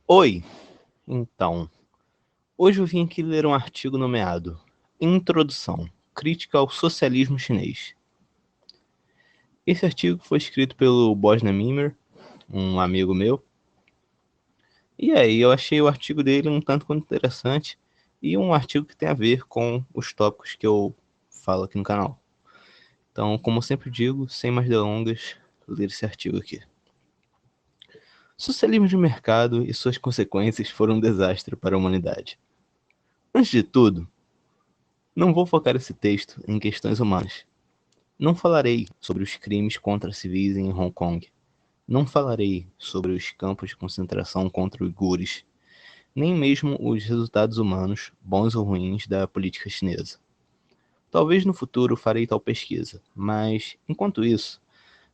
Oi, então, hoje eu vim aqui ler um artigo nomeado Introdução, Crítica ao Socialismo Chinês. Esse artigo foi escrito pelo Bosnia Mimer, um amigo meu, e aí eu achei o artigo dele um tanto quanto interessante e um artigo que tem a ver com os tópicos que eu falo aqui no canal. Então, como eu sempre digo, sem mais delongas, ler esse artigo aqui. Socialismo de mercado e suas consequências foram um desastre para a humanidade. Antes de tudo, não vou focar esse texto em questões humanas. Não falarei sobre os crimes contra civis em Hong Kong. Não falarei sobre os campos de concentração contra uigures, nem mesmo os resultados humanos, bons ou ruins, da política chinesa. Talvez no futuro farei tal pesquisa, mas, enquanto isso,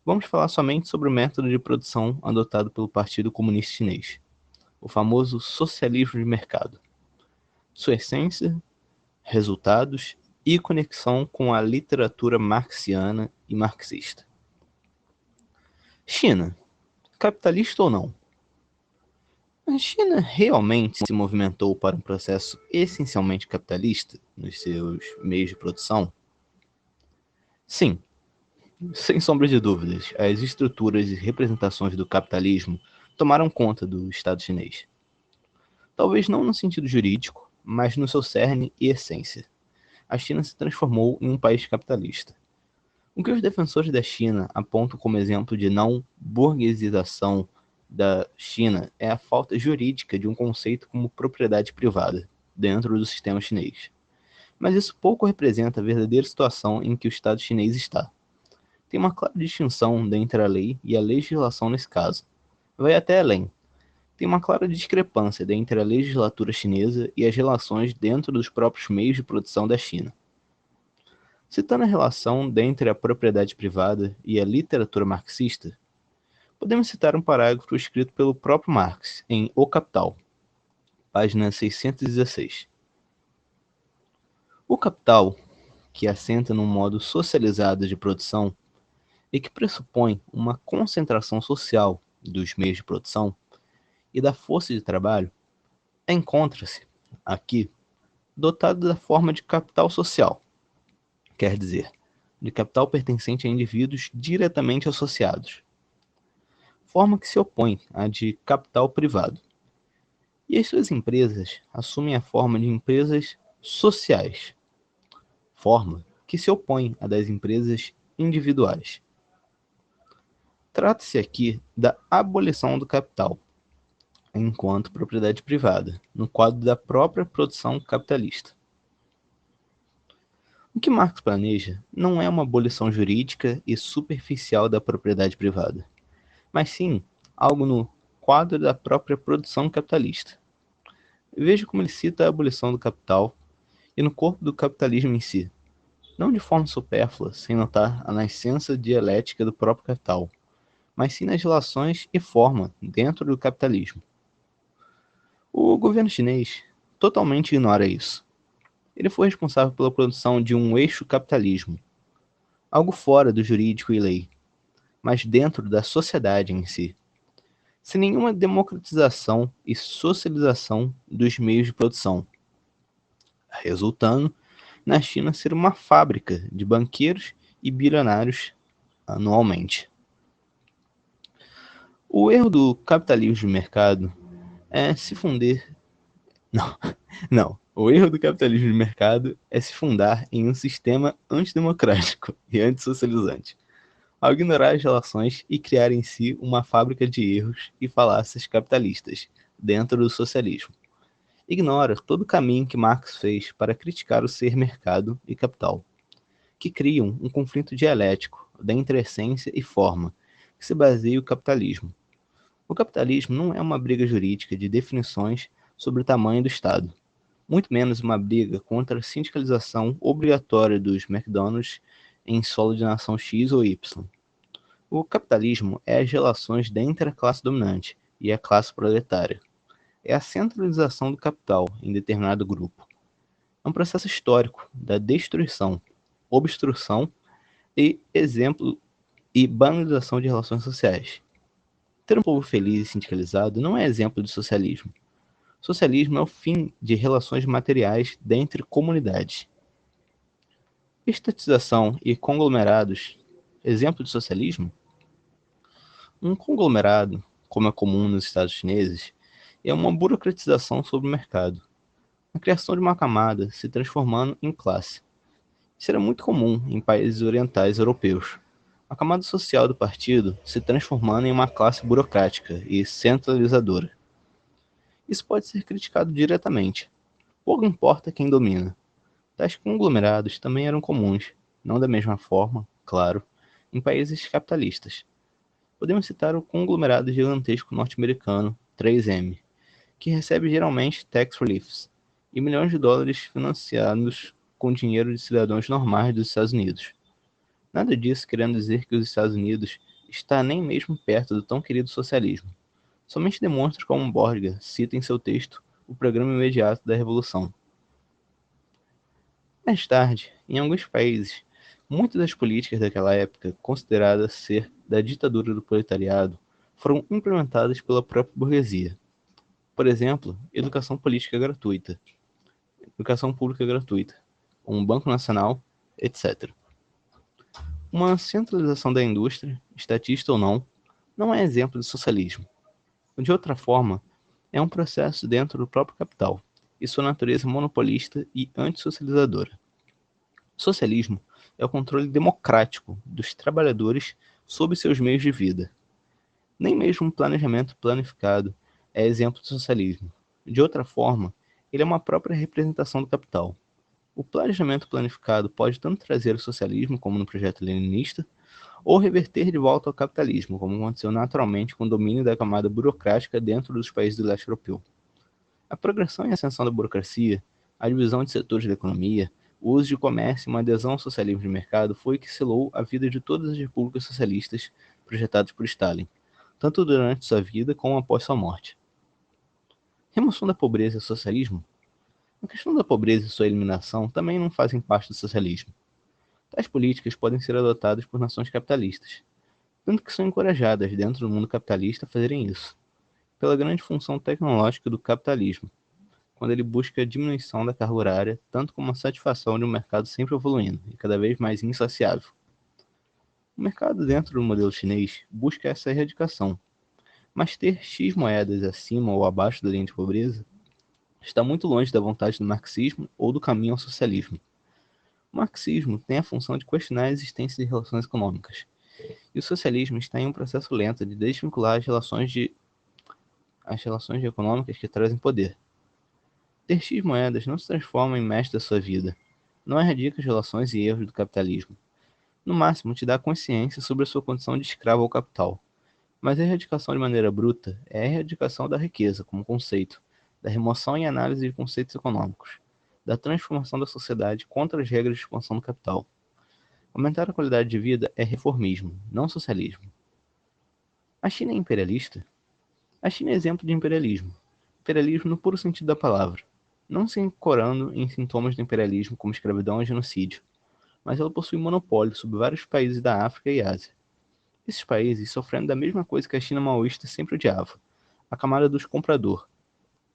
vamos falar somente sobre o método de produção adotado pelo Partido Comunista Chinês, o famoso socialismo de mercado. Sua essência, resultados e conexão com a literatura marxiana e marxista. China, capitalista ou não? A China realmente se movimentou para um processo essencialmente capitalista nos seus meios de produção? Sim, sem sombra de dúvidas, as estruturas e representações do capitalismo tomaram conta do Estado chinês. Talvez não no sentido jurídico, mas no seu cerne e essência. A China se transformou em um país capitalista. O que os defensores da China apontam como exemplo de não burguesização da China é a falta jurídica de um conceito como propriedade privada dentro do sistema chinês. Mas isso pouco representa a verdadeira situação em que o Estado chinês está. Tem uma clara distinção entre a lei e a legislação nesse caso. Vai até além. Tem uma clara discrepância entre a legislatura chinesa e as relações dentro dos próprios meios de produção da China. Citando a relação entre a propriedade privada e a literatura marxista, podemos citar um parágrafo escrito pelo próprio Marx em O Capital, página 616. O capital, que assenta num modo socializado de produção e que pressupõe uma concentração social dos meios de produção e da força de trabalho, encontra-se, aqui, dotado da forma de capital social, quer dizer, de capital pertencente a indivíduos diretamente associados, forma que se opõe à de capital privado. E as suas empresas assumem a forma de empresas sociais, forma que se opõe à das empresas individuais. Trata-se aqui da abolição do capital, enquanto propriedade privada, no quadro da própria produção capitalista. O que Marx planeja não é uma abolição jurídica e superficial da propriedade privada, mas sim algo no quadro da própria produção capitalista. Veja como ele cita a abolição do capital e no corpo do capitalismo em si, não de forma supérflua, sem notar a nascença dialética do próprio capital, mas sim nas relações e forma dentro do capitalismo. O governo chinês totalmente ignora isso. Ele foi responsável pela produção de um eixo capitalismo, algo fora do jurídico e lei, mas dentro da sociedade em si, sem nenhuma democratização e socialização dos meios de produção, resultando na China ser uma fábrica de banqueiros e bilionários anualmente. O erro do capitalismo de mercado é se fundir. Não, não. O erro do capitalismo de mercado é se fundar em um sistema antidemocrático e antissocializante, ao ignorar as relações e criar em si uma fábrica de erros e falácias capitalistas dentro do socialismo. Ignora todo o caminho que Marx fez para criticar o ser mercado e capital, que criam um conflito dialético entre essência e forma, que se baseia o capitalismo. O capitalismo não é uma briga jurídica de definições sobre o tamanho do Estado, muito menos uma briga contra a sindicalização obrigatória dos McDonald's em solo de nação X ou Y. O capitalismo é as relações dentre a classe dominante e a classe proletária. É a centralização do capital em determinado grupo. É um processo histórico da destruição, obstrução e exemplo e banalização de relações sociais. Ter um povo feliz e sindicalizado não é exemplo de socialismo. Socialismo é o fim de relações materiais dentre comunidades. Estatização e conglomerados. Exemplo de socialismo? Um conglomerado, como é comum nos estados chineses, é uma burocratização sobre o mercado. A criação de uma camada se transformando em classe. Isso era muito comum em países orientais europeus. A camada social do partido se transformando em uma classe burocrática e centralizadora. Isso pode ser criticado diretamente. Pouco importa quem domina. Tais conglomerados também eram comuns, não da mesma forma, claro, em países capitalistas. Podemos citar o conglomerado gigantesco norte-americano 3M, que recebe geralmente tax reliefs e milhões de dólares financiados com dinheiro de cidadãos normais dos Estados Unidos. Nada disso querendo dizer que os Estados Unidos está nem mesmo perto do tão querido socialismo. Somente demonstra como Borges cita em seu texto o programa imediato da Revolução. Mais tarde, em alguns países, muitas das políticas daquela época, consideradas ser da ditadura do proletariado, foram implementadas pela própria burguesia. Por exemplo, educação política gratuita, educação pública gratuita, um banco nacional, etc. Uma centralização da indústria, estatista ou não é exemplo de socialismo. De outra forma, é um processo dentro do próprio capital, e sua natureza monopolista e antissocializadora. Socialismo é o controle democrático dos trabalhadores sobre seus meios de vida. Nem mesmo um planejamento planificado é exemplo de socialismo. De outra forma, ele é uma própria representação do capital. O planejamento planificado pode tanto trazer o socialismo, como no projeto leninista, ou reverter de volta ao capitalismo, como aconteceu naturalmente com o domínio da camada burocrática dentro dos países do leste europeu. A progressão e ascensão da burocracia, a divisão de setores da economia, o uso de comércio e uma adesão ao socialismo de mercado foi o que selou a vida de todas as repúblicas socialistas projetadas por Stalin, tanto durante sua vida como após sua morte. Remoção da pobreza e socialismo? A questão da pobreza e sua eliminação também não fazem parte do socialismo. Tais políticas podem ser adotadas por nações capitalistas, tanto que são encorajadas dentro do mundo capitalista a fazerem isso, pela grande função tecnológica do capitalismo, quando ele busca a diminuição da carga horária, tanto como a satisfação de um mercado sempre evoluindo e cada vez mais insaciável. O mercado dentro do modelo chinês busca essa erradicação, mas ter X moedas acima ou abaixo da linha de pobreza está muito longe da vontade do marxismo ou do caminho ao socialismo. O marxismo tem a função de questionar a existência de relações econômicas, e o socialismo está em um processo lento de desvincular as relações econômicas que trazem poder. Ter X moedas não se transforma em mestre da sua vida, não erradica as relações e erros do capitalismo. No máximo, te dá consciência sobre a sua condição de escravo ao capital. Mas a erradicação de maneira bruta é a erradicação da riqueza como conceito, da remoção e análise de conceitos econômicos, da transformação da sociedade contra as regras de expansão do capital. Aumentar a qualidade de vida é reformismo, não socialismo. A China é imperialista? A China é exemplo de imperialismo. Imperialismo no puro sentido da palavra. Não se ancorando em sintomas do imperialismo como escravidão e genocídio, mas ela possui monopólio sobre vários países da África e Ásia. Esses países sofrendo da mesma coisa que a China maoísta sempre odiava, a camada dos comprador.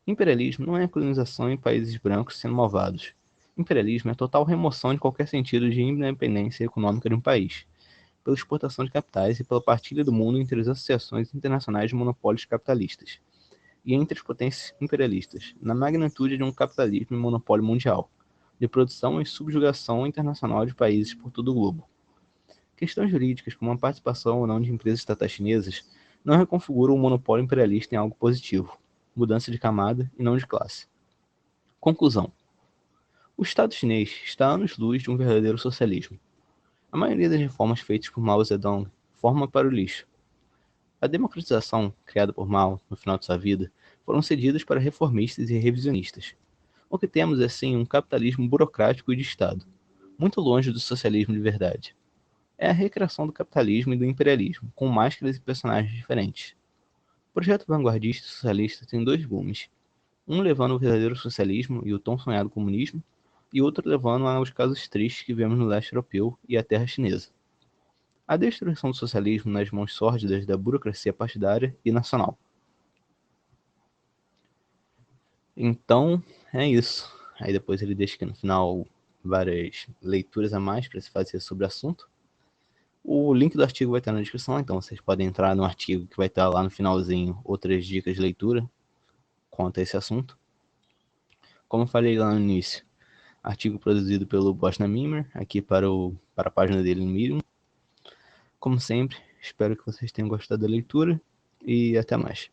Imperialismo não é a colonização em países brancos sendo malvados. Imperialismo é a total remoção de qualquer sentido de independência econômica de um país, pela exportação de capitais e pela partilha do mundo entre as associações internacionais de monopólios capitalistas, e entre as potências imperialistas, na magnitude de um capitalismo e monopólio mundial, de produção e subjugação internacional de países por todo o globo. Questões jurídicas, como a participação ou não de empresas estatais chinesas, não reconfiguram o monopólio imperialista em algo positivo, mudança de camada e não de classe. Conclusão. O Estado chinês está a anos-luz de um verdadeiro socialismo. A maioria das reformas feitas por Mao Zedong forma para o lixo. A democratização, criada por Mao no final de sua vida, foram cedidas para reformistas e revisionistas. O que temos é sim um capitalismo burocrático e de Estado, muito longe do socialismo de verdade. É a recriação do capitalismo e do imperialismo, com máscaras e personagens diferentes. O projeto vanguardista e socialista tem dois gumes, um levando ao verdadeiro socialismo e o tão sonhado comunismo, e outro levando aos casos tristes que vemos no leste europeu e a terra chinesa. a destruição do socialismo nas mãos sórdidas da burocracia partidária e nacional. Então, é isso. Aí depois ele deixa aqui no final várias leituras a mais para se fazer sobre o assunto. O link do artigo vai estar na descrição, então vocês podem entrar no artigo que vai estar lá no finalzinho outras dicas de leitura quanto a esse assunto. Como eu falei lá no início, artigo produzido pelo Bosna Mimer, aqui para a página dele no Medium. Como sempre, espero que vocês tenham gostado da leitura e até mais.